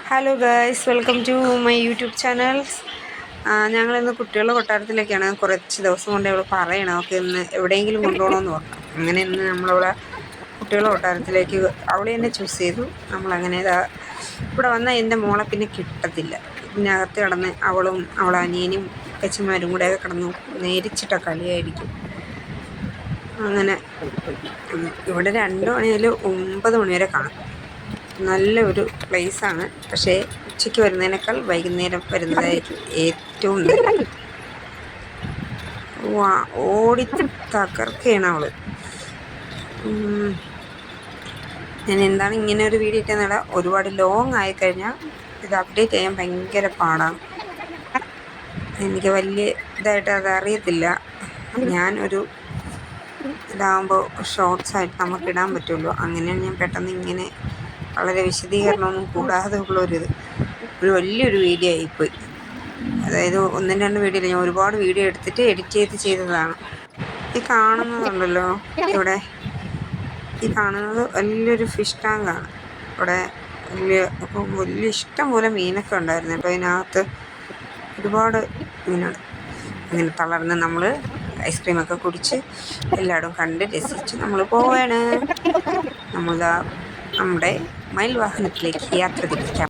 Hello guys, welcome to my YouTube channels. ഞങ്ങളിന്ന് കുട്ടികളുടെ കൊട്ടാരത്തിലേക്കാണ്. കുറച്ച് ദിവസം കൊണ്ട് അവൾ പറയണം അവൾക്ക് ഇന്ന് എവിടെയെങ്കിലും കൊണ്ടുപോകണമെന്ന് പറഞ്ഞു. അങ്ങനെ ഇന്ന് നമ്മളവിടെ കുട്ടികളുടെ കൊട്ടാരത്തിലേക്ക് അവളെ തന്നെ ചൂസ് ചെയ്തു. നമ്മളങ്ങനെ ഇവിടെ വന്നാൽ എൻ്റെ മോളെ പിന്നെ കിട്ടത്തില്ല. ഇതിനകത്ത് കിടന്ന് അവളും അവളെ അനിയനും അച്ഛന്മാരും കൂടെയൊക്കെ കിടന്നു നേരിച്ചിട്ട കളിയായിരിക്കും. അങ്ങനെ ഇവിടെ 2 മണി മുതൽ 9 മണി വരെ കാണും. നല്ല ഒരു പ്ലേസാണ്. പക്ഷേ ഉച്ചയ്ക്ക് വരുന്നതിനേക്കാൾ വൈകുന്നേരം വരുന്നതായിരിക്കും ഏറ്റവും നല്ലത്. ഓടി തകർക്കുകയാണ് അവൾ. ഞാൻ എന്താണ് ഇങ്ങനെ ഒരു വീഡിയോ ഇട്ടെന്നല്ല, ഒരുപാട് ലോങ് ആയിക്കഴിഞ്ഞാൽ ഇത് അപ്ഡേറ്റ് ചെയ്യാൻ ഭയങ്കര പാടാണ്. എനിക്ക് വലിയ ഇതായിട്ട് അത് അറിയത്തില്ല. ഞാനൊരു ഇതാകുമ്പോൾ ഷോർട്സായിട്ട് നമുക്ക് ഇടാൻ പറ്റുമല്ലോ. അങ്ങനെയാണ് ഞാൻ പെട്ടെന്ന് ഇങ്ങനെ വളരെ വിശദീകരണമൊന്നും കൂടാതെ ഒരു വലിയൊരു വീഡിയോ ആയിപ്പോയി. അതായത് 1-2 വീഡിയോ ഞാൻ ഒരുപാട് വീഡിയോ എടുത്തിട്ട് എഡിറ്റ് ചെയ്തതാണ്. ഈ കാണുന്നതുണ്ടല്ലോ, ഇവിടെ ഈ കാണുന്നത് വലിയൊരു ഫിഷ് ടാങ്കാണ്. ഇവിടെ വലിയ ഇഷ്ടം പോലെ മീനൊക്കെ ഉണ്ടായിരുന്നു കേട്ടോ. അതിനകത്ത് ഒരുപാട് മീനാണ്. അങ്ങനെ തളർന്ന് നമ്മൾ ഐസ്ക്രീമൊക്കെ കുടിച്ച് എല്ലായിടും കണ്ട് രസിച്ച് നമ്മൾ പോവാണ്. നമ്മളിതാ നമ്മുടെ മയിൽ വാഹനത്തിലേക്ക് യാത്ര തിരിക്കാം.